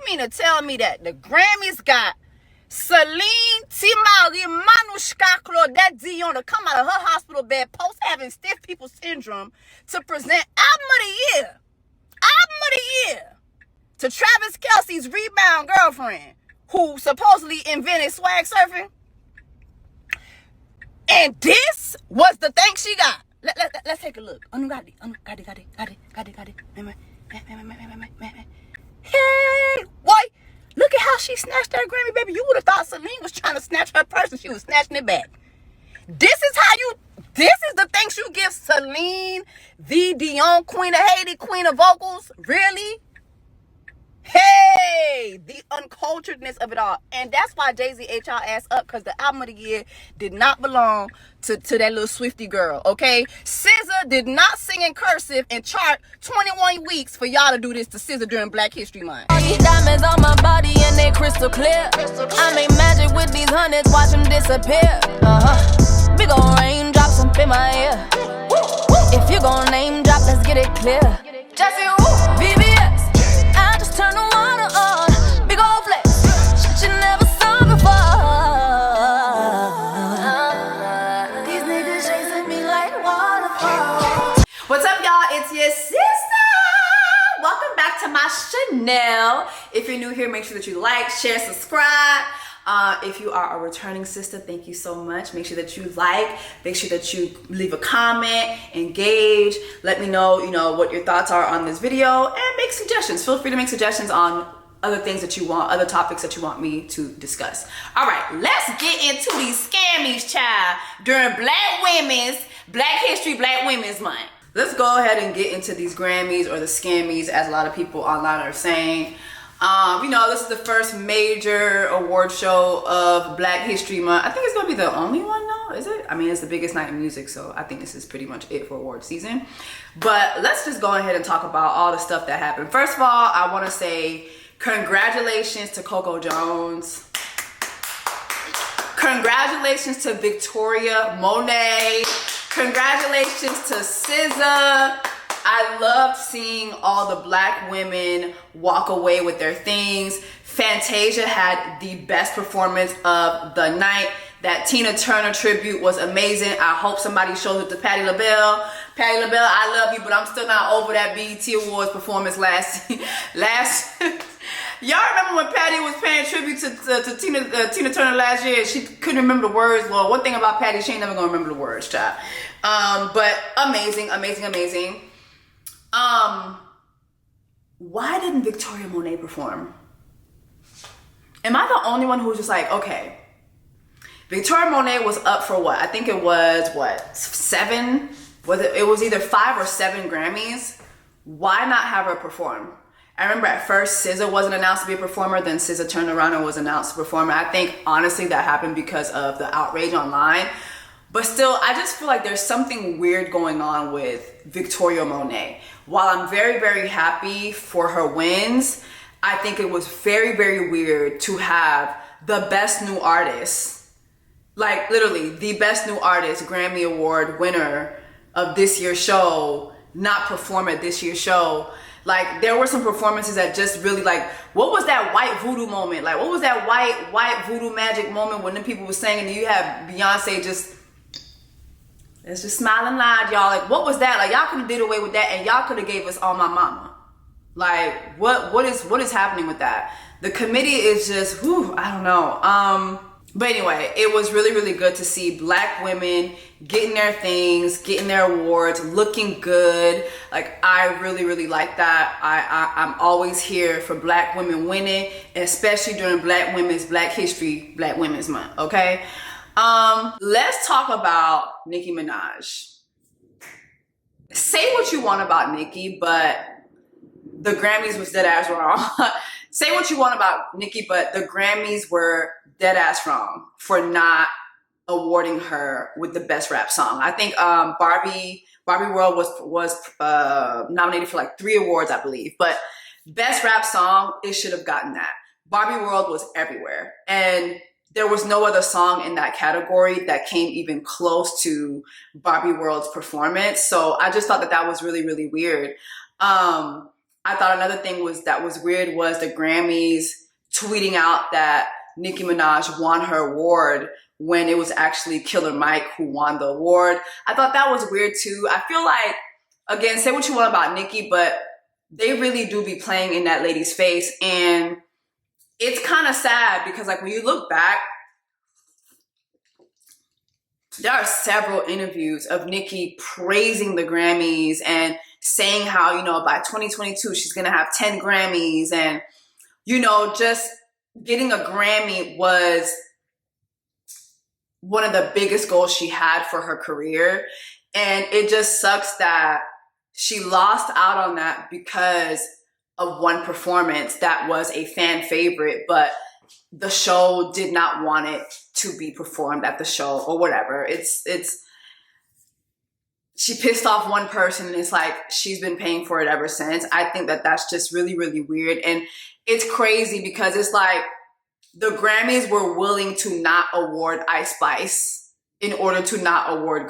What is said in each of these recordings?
mean to tell me that the Grammys got Celine Timari Manushka Claudette Dion to come out of her hospital bed post having stiff people syndrome to present Album of the Year to Travis Kelce's rebound girlfriend who supposedly invented swag surfing? And this was the thing she got. Let's take a look. Got it. Hey, boy, look at how she snatched her Grammy, baby. You would have thought Celine was trying to snatch her purse and she was snatching it back. This is the things you give Celine, the Dion, Queen of Haiti, Queen of Vocals. Really? Hey, the unculturedness of it all. And that's why Jay-Z ate y'all ass up, because the Album of the Year did not belong to that little Swiftie girl, okay? SZA did not sing in cursive and chart 21 weeks for y'all to do this to SZA during Black History Month. All these diamonds on my body and they crystal clear. I make magic with these hundreds, watch them disappear. Big ol' raindrops up in my ear. If you gon' name drop, let's get it clear. Jessie Woo, VVS. I just turn the water on. Big ol' flex. Shit you never saw before. These niggas chasing me like waterfalls. What's up, y'all? It's your sister. Welcome back to my channel. If you're new here, make sure that you like, share, subscribe. If you are a returning sister, thank you so much. Make sure that you like, make sure that you leave a comment, engage, let me know, what your thoughts are on this video, and make suggestions. Feel free to make suggestions on other things that you want, other topics that you want me to discuss. All right, let's get into these scammies, child, during Black History, Black Women's Month. Let's go ahead and get into these Grammys, or the scammies, as a lot of people online are saying. This is the first major award show of Black History Month. I think it's gonna be the only one though, is it? I mean, it's the biggest night in music, so I think this is pretty much it for award season. But let's just go ahead and talk about all the stuff that happened. First of all, I wanna say congratulations to Coco Jones. Congratulations to Victoria Monet. Congratulations to SZA. I loved seeing all the Black women walk away with their things. Fantasia had the best performance of the night. That Tina Turner tribute was amazing. I hope somebody shows it to Patti LaBelle. Patti LaBelle, I love you, but I'm still not over that BET Awards performance last. Y'all remember when Patti was paying tribute to Tina Turner last year? She couldn't remember the words. Well, one thing about Patti, she ain't never gonna remember the words, child. But amazing. Why didn't Victoria Monet perform? Am I the only one who was just like, okay, Victoria Monet was up for what? I think it was, seven? It was either 5 or 7 Grammys. Why not have her perform? I remember at first SZA wasn't announced to be a performer, then SZA turned around and was announced to perform. I think honestly that happened because of the outrage online. But still, I just feel like there's something weird going on with Victoria Monet. While I'm very, very happy for her wins, I think it was very, very weird to have the best new artist, like literally the best new artist, Grammy Award winner of this year's show, not perform at this year's show. Like, there were some performances that just really, like, what was that white voodoo moment? Like, what was that white voodoo magic moment when the people were singing and you had Beyonce just smiling loud, y'all? Like, what was that? Like, y'all could have did away with that, and y'all could have gave us All My Mama. Like, what is happening with that? The committee is just, I don't know. But anyway, it was really, really good to see Black women getting their things, getting their awards, looking good. Like, I really, really like that. I'm always here for Black women winning, especially during Black History, Black Women's Month, okay? Let's talk about Nicki Minaj. Say what you want about Nicki, but the Grammys was dead ass wrong. Say what you want about Nicki, but the Grammys were dead ass wrong for not awarding her with the best rap song. I think Barbie World was nominated for like 3 awards, I believe, but best rap song, it should have gotten that. Barbie World was everywhere, and there was no other song in that category that came even close to Barbie World's performance. So I just thought that was really, really weird. I thought another thing that was weird was the Grammys tweeting out that Nicki Minaj won her award when it was actually Killer Mike who won the award. I thought that was weird too. I feel like, again, say what you want about Nicki, but they really do be playing in that lady's face. And it's kind of sad because, like, when you look back, there are several interviews of Nicki praising the Grammys and saying how, you know, by 2022, she's going to have 10 Grammys. And, you know, just getting a Grammy was one of the biggest goals she had for her career. And it just sucks that she lost out on that because of one performance that was a fan favorite, but the show did not want it to be performed at the show or whatever. She pissed off one person and it's like she's been paying for it ever since. I think that that's just really, really weird. And it's crazy because it's like the Grammys were willing to not award Ice Spice in order to not award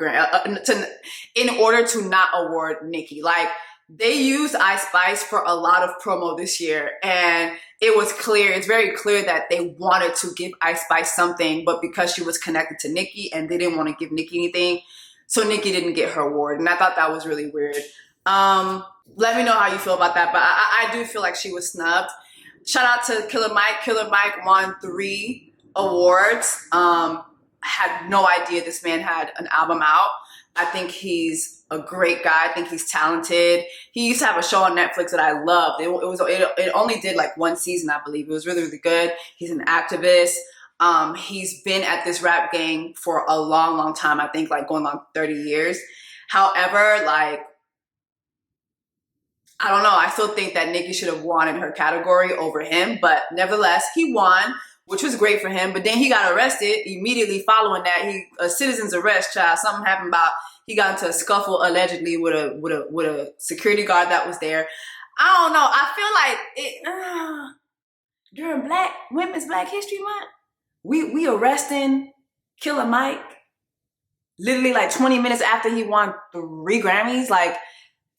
Nicki. Like, they used Ice Spice for a lot of promo this year, and it was clear, it's very clear that they wanted to give Ice Spice something, but because she was connected to Nicki and they didn't want to give Nicki anything, so Nicki didn't get her award. And I thought that was really weird. Let me know how you feel about that, but I do feel like she was snubbed. Shout out to Killer Mike. Killer Mike won 3 awards. I had no idea this man had an album out. I think he's a great guy. I think he's talented. He used to have a show on Netflix that I loved. It only did like 1 season, I believe. It was really, really good. He's an activist. He's been at this rap game for a long, long time. I think like going on 30 years. However, like, I don't know. I still think that Nicki should have won in her category over him, but nevertheless, he won, which was great for him. But then he got arrested immediately following that. A citizen's arrest, child. Something happened about, he got into a scuffle allegedly with a security guard that was there. I don't know. I feel like during Women's Black History Month, we arresting Killer Mike literally like 20 minutes after he won 3 Grammys. Like,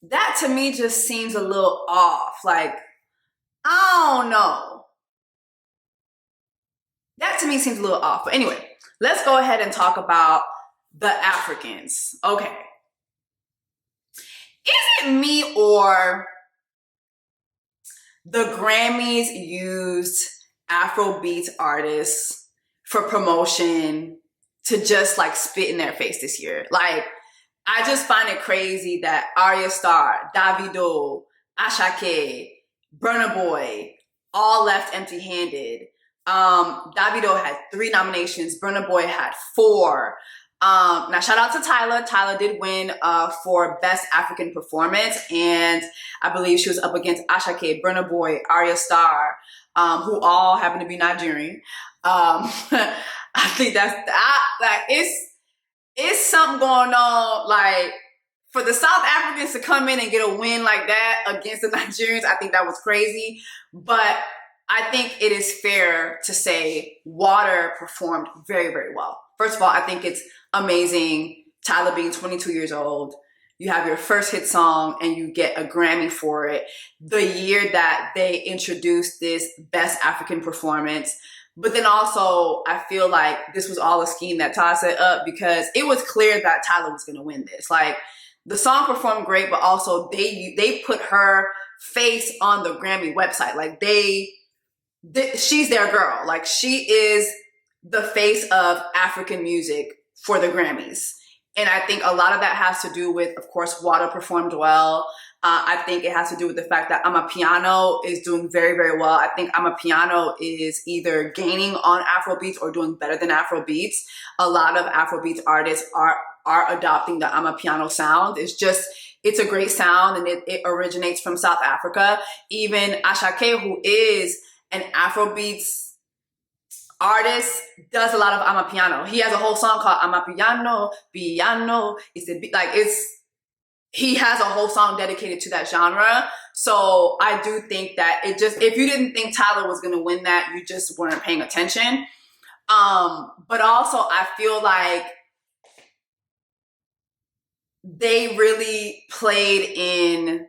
that to me just seems a little off. Like, I don't know. That to me seems a little off. But anyway, let's go ahead and talk about the Africans. Okay. Is it me or the Grammys used Afrobeats artists for promotion to just like spit in their face this year? Like, I just find it crazy that Arya Starr, Davido, Ashake, Burna Boy all left empty-handed. Davido had 3 nominations. Burna Boy had 4. Now, shout out to Tyla. Tyla did win for Best African Performance, and I believe she was up against Ashake, Burna Boy, Arya Starr, who all happen to be Nigerian. I think it's something going on, like, for the South Africans to come in and get a win like that against the Nigerians. I think that was crazy, but I think it is fair to say Water performed very, very well. First of all, I think it's amazing. Tyla being 22 years old, you have your first hit song and you get a Grammy for it. The year that they introduced this Best African Performance. But then also, I feel like this was all a scheme that Ty set up because it was clear that Tyla was going to win this. Like, the song performed great, but also they put her face on the Grammy website. Like, she's their girl. Like, she is the face of African music for the Grammys. And I think a lot of that has to do with, of course, Water performed well. I think it has to do with the fact that Amapiano is doing very, very well. I think Amapiano is either gaining on Afrobeats or doing better than Afrobeats. A lot of Afrobeats artists are adopting the Amapiano sound. It's a great sound, and it originates from South Africa. Even Ashake, who is an Afrobeats artist, does a lot of Amapiano. He has a whole song called Amapiano, Piano. He has a whole song dedicated to that genre. So I do think that if you didn't think Tyler was going to win that, you just weren't paying attention. But also I feel like they really played in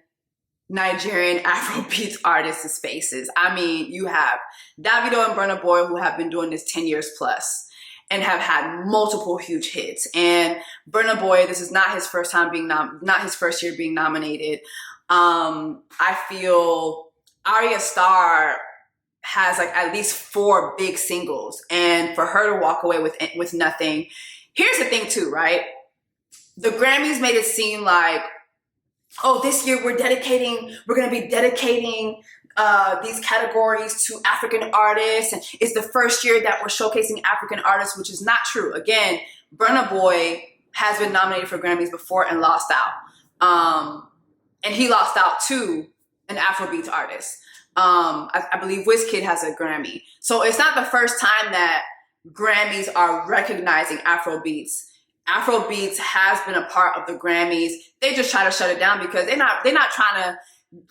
Nigerian Afrobeats artists' faces. I mean, you have Davido and Burna Boy, who have been doing this 10 years plus and have had multiple huge hits. And Burna Boy, this is not his first time being not his first year being nominated. I feel Arya Starr has like at least 4 big singles, and for her to walk away with nothing. Here's the thing too, right? The Grammys made it seem like, oh, this year we're going to be dedicating these categories to African artists, and it's the first year that we're showcasing African artists, which is not true. Again, Burna Boy has been nominated for Grammys before and lost out. And he lost out to an Afrobeats artist. I believe WizKid has a Grammy. So it's not the first time that Grammys are recognizing Afrobeats. Afrobeats has been a part of the Grammys. They just try to shut it down because they're not trying to,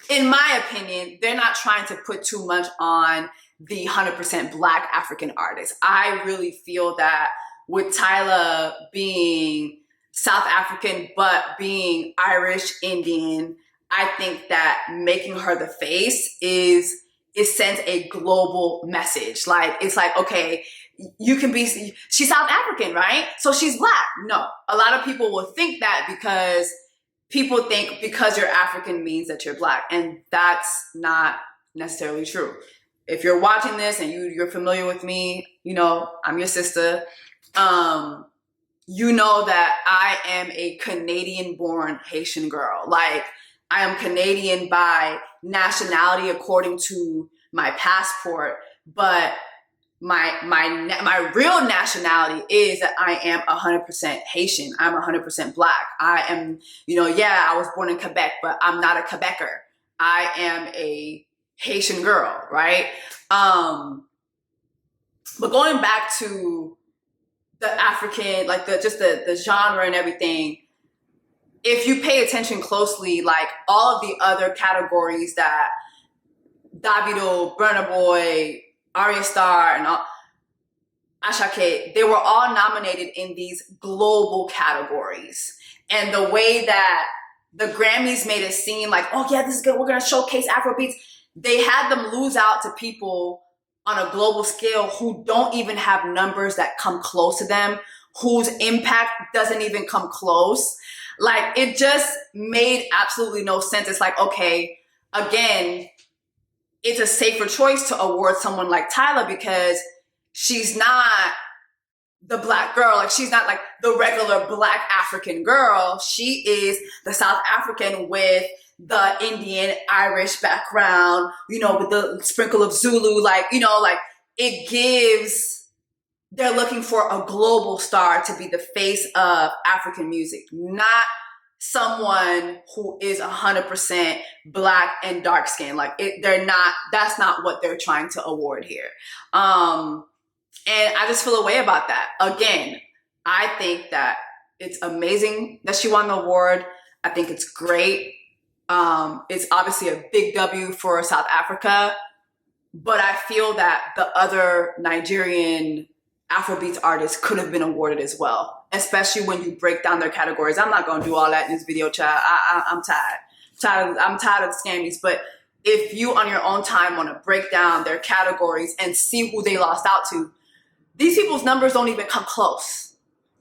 in my opinion, they're not trying to put too much on the 100% Black African artists. I really feel that with Tyla being South African but being Irish Indian, I think that making her the face it sends a global message. Like, it's like, okay, she's South African, right? So she's Black. No, a lot of people will think that because people think because you're African means that you're Black, and that's not necessarily true. If you're watching this and you're familiar with me, you know, I'm your sister. You know that I am a Canadian-born Haitian girl. Like, I am Canadian by nationality according to my passport, but my real nationality is that I am 100% Haitian. I'm 100% Black. I am, you know, yeah, I was born in Quebec, but I'm not a Quebecer. I am a Haitian girl, right? But going back to the African, like the genre and everything, if you pay attention closely, like all of the other categories that Davido, Burna Boy, Arya Starr, and Ashake, they were all nominated in these global categories. And the way that the Grammys made it seem like, oh yeah, this is good, we're gonna showcase Afrobeats, they had them lose out to people on a global scale who don't even have numbers that come close to them, whose impact doesn't even come close. Like, it just made absolutely no sense. It's like, okay, again, it's a safer choice to award someone like Tyla because she's not the Black girl. Like, she's not like the regular Black African girl. She is the South African with the Indian, Irish background, you know, with the sprinkle of Zulu. Like, you know, like it gives, they're looking for a global star to be the face of African music, not someone who is 100% Black and dark skinned. Like, that's not what they're trying to award here. And I just feel a way about that. Again, I think that it's amazing that she won the award. I think it's great. It's obviously a big W for South Africa, but I feel that the other Nigerian Afrobeats artists could have been awarded as well, especially when you break down their categories. I'm not going to do all that in this video, child. I'm tired. I'm tired of the scammies. But if you on your own time want to break down their categories and see who they lost out to, these people's numbers don't even come close.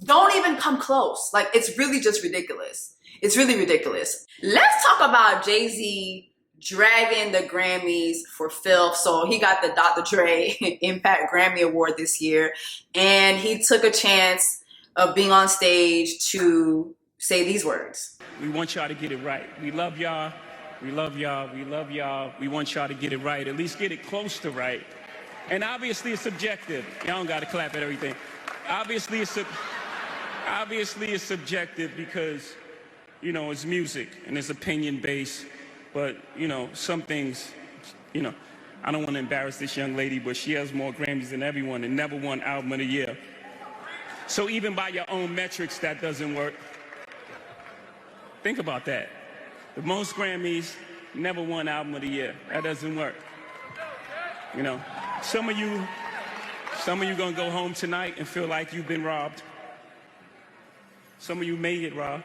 Don't even come close. Like, it's really just ridiculous. It's really ridiculous. Let's talk about Jay-Z dragging the Grammys for filth. So he got the Dr. Dre Impact Grammy Award this year, and he took a chance of being on stage to say these words. We want y'all to get it right. We love y'all. We love y'all. We love y'all. We want y'all to get it right. At least get it close to right. And obviously it's subjective. Y'all don't got to clap at everything. Obviously it's subjective because, you know, it's music and it's opinion based. But, you know, some things, you know, I don't want to embarrass this young lady, but she has more Grammys than everyone and never won Album of the Year. So even by your own metrics, that doesn't work. Think about that. The most Grammys, never won Album of the Year. That doesn't work. You know, some of you gonna go home tonight and feel like you've been robbed. Some of you may get robbed.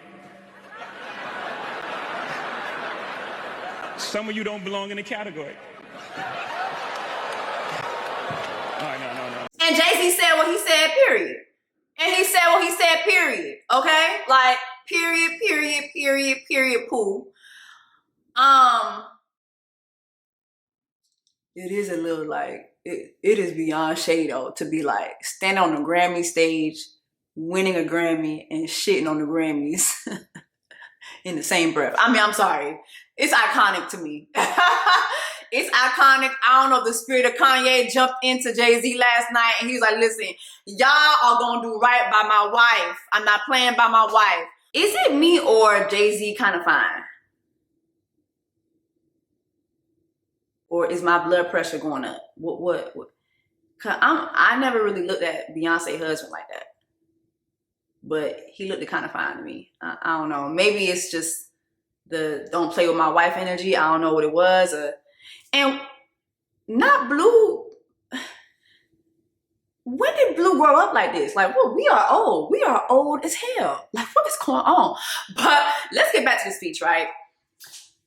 Some of you don't belong in the category. All right, no. And Jay-Z said what he said, period. And he said what he said, period. Okay? Like, period, poo. It is a little like, it is beyond shade though, to be like, standing on the Grammy stage, winning a Grammy, and shitting on the Grammys in the same breath. I mean, I'm sorry. It's iconic to me. It's iconic. I don't know if the spirit of Kanye jumped into Jay-Z last night and he was like, listen, y'all are gonna do right by my wife. I'm not playing by my wife. Is it me or Jay-Z kind of fine? Or is my blood pressure going up? What? Cause I never really looked at Beyonce's husband like that. But he looked kind of fine to me. I don't know. Maybe it's just the don't play with my wife energy. I don't know what it was. And not Blue. When did Blue grow up like this? Like, well, we are old. We are old as hell. Like, what is going on? But let's get back to the speech, right?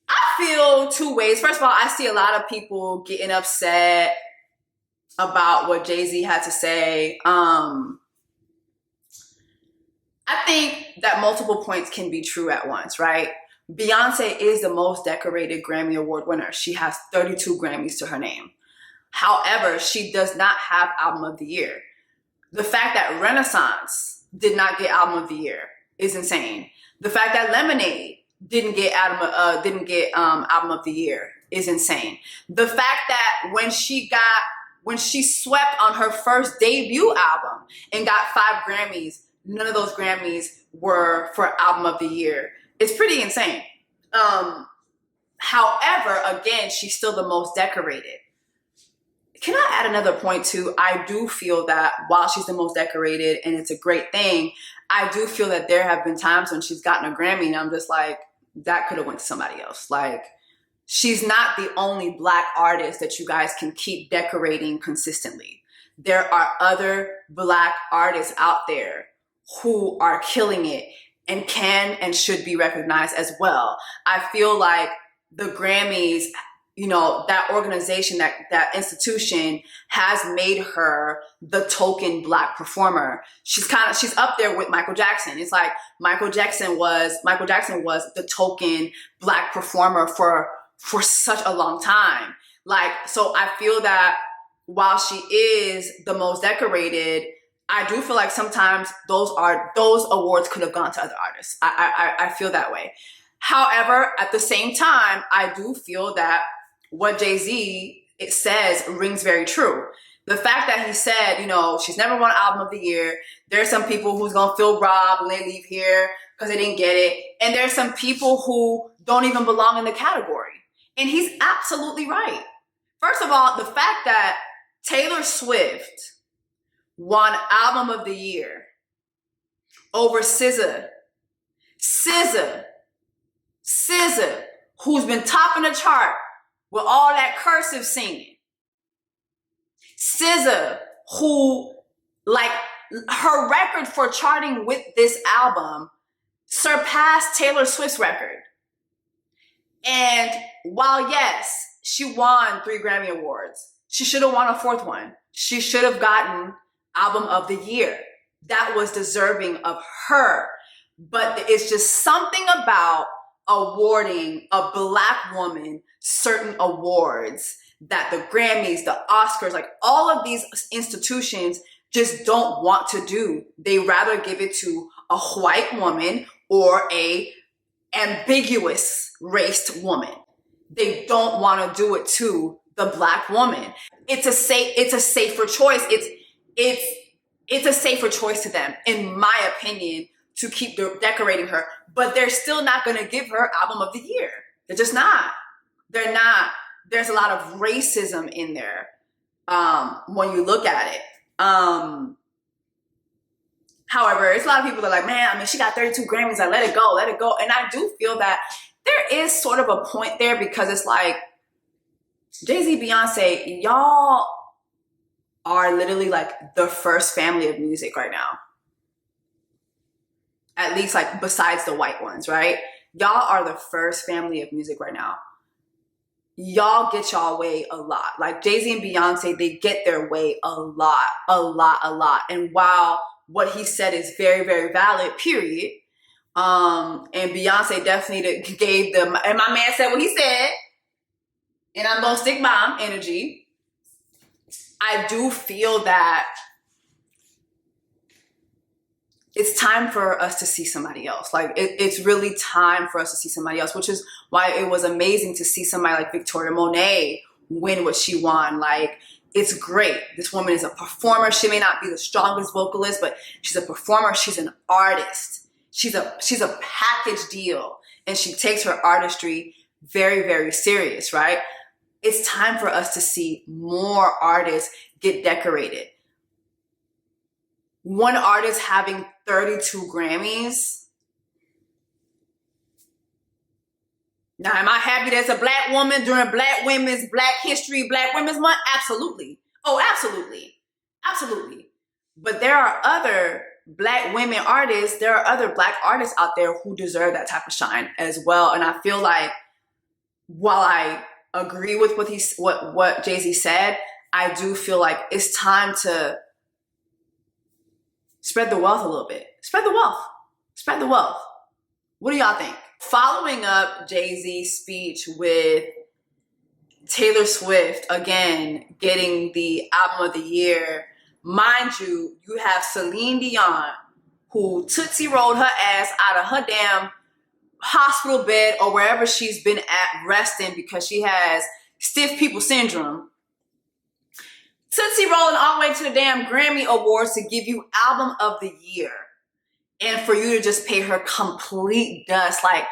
I feel two ways. First of all, I see a lot of people getting upset about what Jay-Z had to say. I think that multiple points can be true at once, right? Beyonce is the most decorated Grammy Award winner. She has 32 Grammys to her name. However, she does not have Album of the Year. The fact that Renaissance did not get Album of the Year is insane. The fact that Lemonade didn't get Album of the Year is insane. The fact that when she swept on her first debut album and got 5 Grammys, none of those Grammys were for Album of the Year. It's pretty insane. However, again, she's still the most decorated. Can I add another point too? I do feel that while she's the most decorated and it's a great thing, I do feel that there have been times when she's gotten a Grammy and I'm just like, that could have went to somebody else. Like, she's not the only Black artist that you guys can keep decorating consistently. There are other Black artists out there who are killing it and can and should be recognized as well. I feel like the Grammys, you know, that organization, that institution has made her the token Black performer. She's up there with Michael Jackson. It's like Michael Jackson was the token Black performer for such a long time. Like, so I feel that while she is the most decorated, I do feel like sometimes those awards could have gone to other artists. I feel that way. However, at the same time, I do feel that what Jay-Z it says rings very true. The fact that he said, you know, she's never won Album of the Year. There's some people who's gonna feel robbed when they leave here because they didn't get it. And there's some people who don't even belong in the category. And he's absolutely right. First of all, the fact that Taylor Swift won Album of the Year over SZA, who's been topping the chart with all that cursive singing. SZA, who, like, her record for charting with this album surpassed Taylor Swift's record. And while, yes, she won 3 Grammy Awards, she should have won a 4th one. She should have gotten Album of the Year. That was deserving of her. But it's just something about awarding a Black woman certain awards that the Grammys, the Oscars, like all of these institutions just don't want to do. They rather give it to a white woman or a ambiguous raced woman. They don't want to do it to the Black woman. It's a safer choice. It's a safer choice to them, in my opinion, to keep decorating her. But they're still not going to give her Album of the Year. They're just not. They're not. There's a lot of racism in there when you look at it. However, it's a lot of people that are like, man, I mean, she got 32 Grammys. I let it go. And I do feel that there is sort of a point there because it's like, Jay-Z, Beyonce, y'all are literally like the first family of music right now. At least like besides the white ones, right? Y'all are the first family of music right now. y'all get y'all way a lot. Like Jay-Z and Beyonce, they get their way a lot. And while what he said is very, very valid, period. And Beyonce definitely gave them, and my man said what he said, and I'm gonna stick by him, energy. I do feel that it's time for us to see somebody else. Like it's really time for us to see somebody else, which is why it was amazing to see somebody like Victoria Monet win what she won. Like, it's great. This woman is a performer. She may not be the strongest vocalist, but she's a performer. She's an artist. She's a package deal, and she takes her artistry very, very serious, right? It's time for us to see more artists get decorated. One artist having 32 Grammys. Now, am I happy there's a black woman during Black History, Black Women's Month? Absolutely. Oh, absolutely. Absolutely. But there are other black women artists, there are other black artists out there who deserve that type of shine as well. And I feel like while I agree with what Jay-Z said, I do feel like it's time to spread the wealth a little bit. Spread the wealth. Spread the wealth. What do y'all think? Following up Jay-Z's speech with Taylor Swift, again, getting the album of the year, mind you, you have Celine Dion, who Tootsie rolled her ass out of her damn hospital bed or wherever she's been at resting because she has stiff people syndrome. Tootsie rolling all the way to the damn Grammy Awards to give you album of the year. And for you to just pay her complete dust, like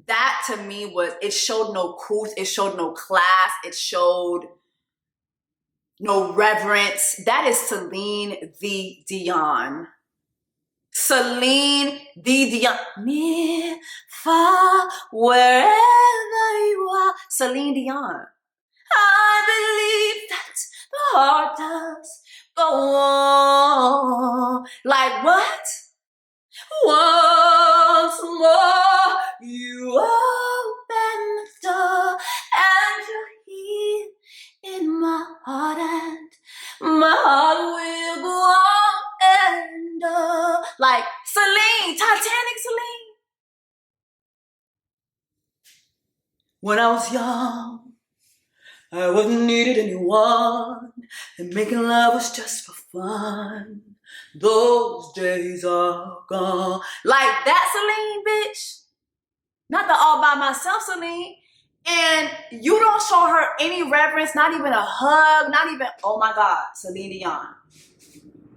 that to me it showed no couth, it showed no class, it showed no reverence. That is Celine the Dion. Celine the Dion. Near, far, wherever you are. Celine Dion. I believe that the heart does go on. Like what? Once more, you open the door and you're here in my heart, and my heart will go on and on. Like Celine, Titanic Celine. When I was young, I wasn't needed anyone, and making love was just for fun. Those days are gone. Like that Celine, bitch. Not the all by myself Celine. And you don't show her any reverence, not even a hug, not even, oh my God, Celine Dion.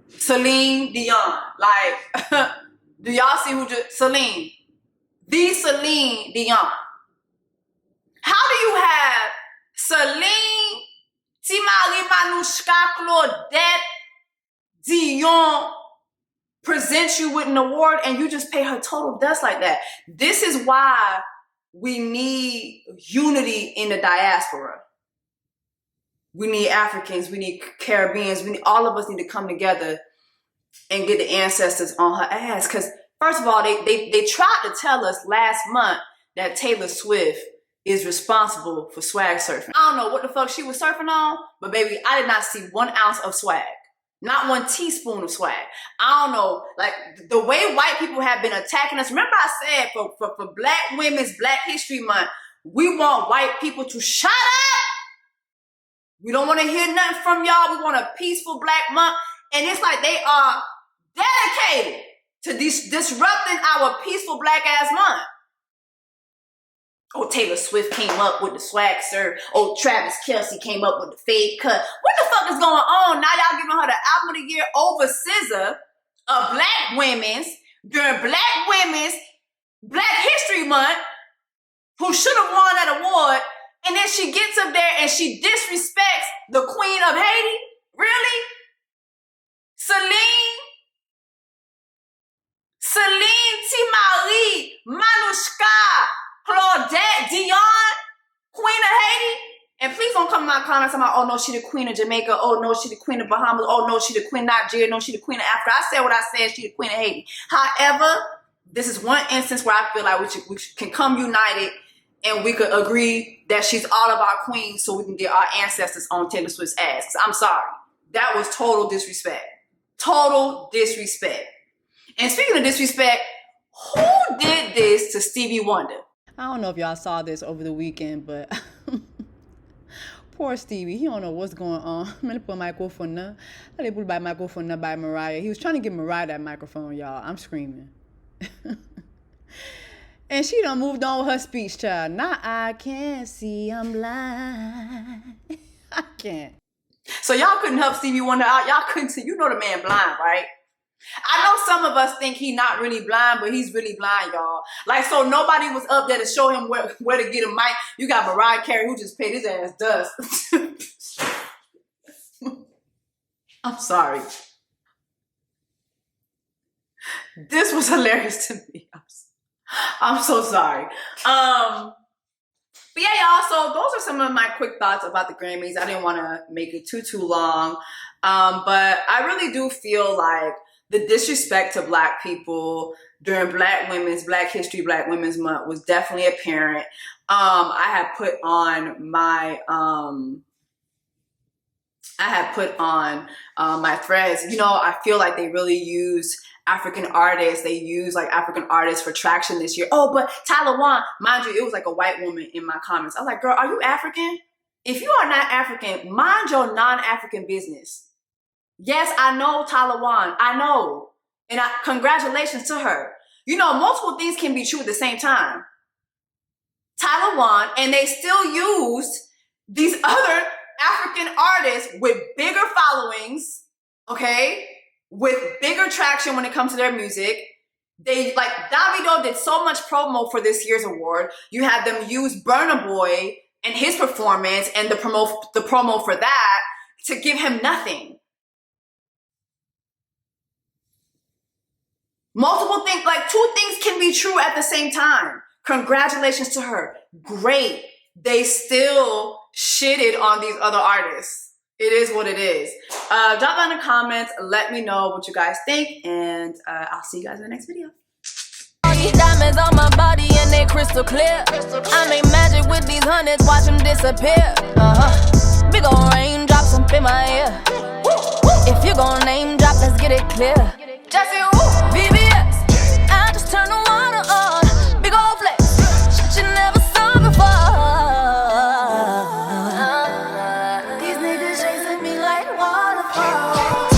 Celine Dion. Like, do y'all see who just, Celine. The Celine Dion. How do you have Celine, Timali Manushka Claudette Dion present you with an award and you just pay her total dust like that? This is why we need unity in the diaspora. We need Africans, we need Caribbeans, all of us need to come together and get the ancestors on her ass. Because first of all, they tried to tell us last month that Taylor Swift is responsible for swag surfing. I don't know what the fuck she was surfing on, but baby, I did not see 1 ounce of swag. Not 1 teaspoon of swag. I don't know, like the way white people have been attacking us. Remember I said for Black Women's Black History Month, we want white people to shut up. We don't want to hear nothing from y'all. We want a peaceful Black month. And it's like they are dedicated to disrupting our peaceful Black ass month. Oh, Taylor Swift came up with the swag surf. Oh, Travis Kelce came up with the fade cut. What the fuck is going on? Now y'all giving her the album of the year over SZA of Black Women's during Black History Month, who should have won that award, and then she gets up there and she disrespects the Queen of Haiti? Really? Celine Timali Manushka Claudette Dion, Queen of Haiti. And please don't come in my comments about, oh no, she the Queen of Jamaica. Oh no, she the Queen of Bahamas. Oh no, she the Queen of Nigeria. No, she the Queen of Africa. I said what I said, she the Queen of Haiti. However, this is one instance where I feel like we can come united and we could agree that she's all of our queens so we can get our ancestors on Taylor Swift's ass. 'Cause I'm sorry. That was total disrespect. Total disrespect. And speaking of disrespect, who did this to Stevie Wonder? I don't know if y'all saw this over the weekend, but poor Stevie, he don't know what's going on. I'm gonna put a microphone now. I put a microphone by Mariah. He was trying to give Mariah that microphone, y'all. I'm screaming. And she done moved on with her speech, child. Now I can't see, I'm blind. I can't. So y'all couldn't help Stevie Wonder out. Y'all couldn't see. You know the man blind, right? I know some of us think he not really blind, but he's really blind, y'all. Like, so nobody was up there to show him where to get a mic. You got Mariah Carey who just paid his ass dust. I'm sorry. This was hilarious to me. I'm so sorry. But yeah, y'all, so those are some of my quick thoughts about the Grammys. I didn't want to make it too long. But I really do feel like the disrespect to Black people during Black History, Black Women's Month was definitely apparent. I had put on my threads. You know, I feel like they really use African artists. They use like African artists for traction this year. Oh, but Tyla won. Mind you, it was like a white woman in my comments. I was like, girl, are you African? If you are not African, mind your non-African business. Yes, I know Tyla won. I know. And congratulations to her. You know, multiple things can be true at the same time. Tyla won, and they still used these other African artists with bigger followings, okay? With bigger traction when it comes to their music. They, like, Davido did so much promo for this year's award. You had them use Burna Boy and his performance and the promo for that to give him nothing. Multiple things, like two things can be true at the same time. Congratulations to her. Great. They still shitted on these other artists. It is what it is. Drop down in the comments. Let me know what you guys think. And I'll see you guys in the next video. All these diamonds on my body and they crystal clear. I make magic with these hundreds, watch them disappear. Big ol' raindrops up in my ear. If you gon' name drop, let's get it clear. Jessie Woo.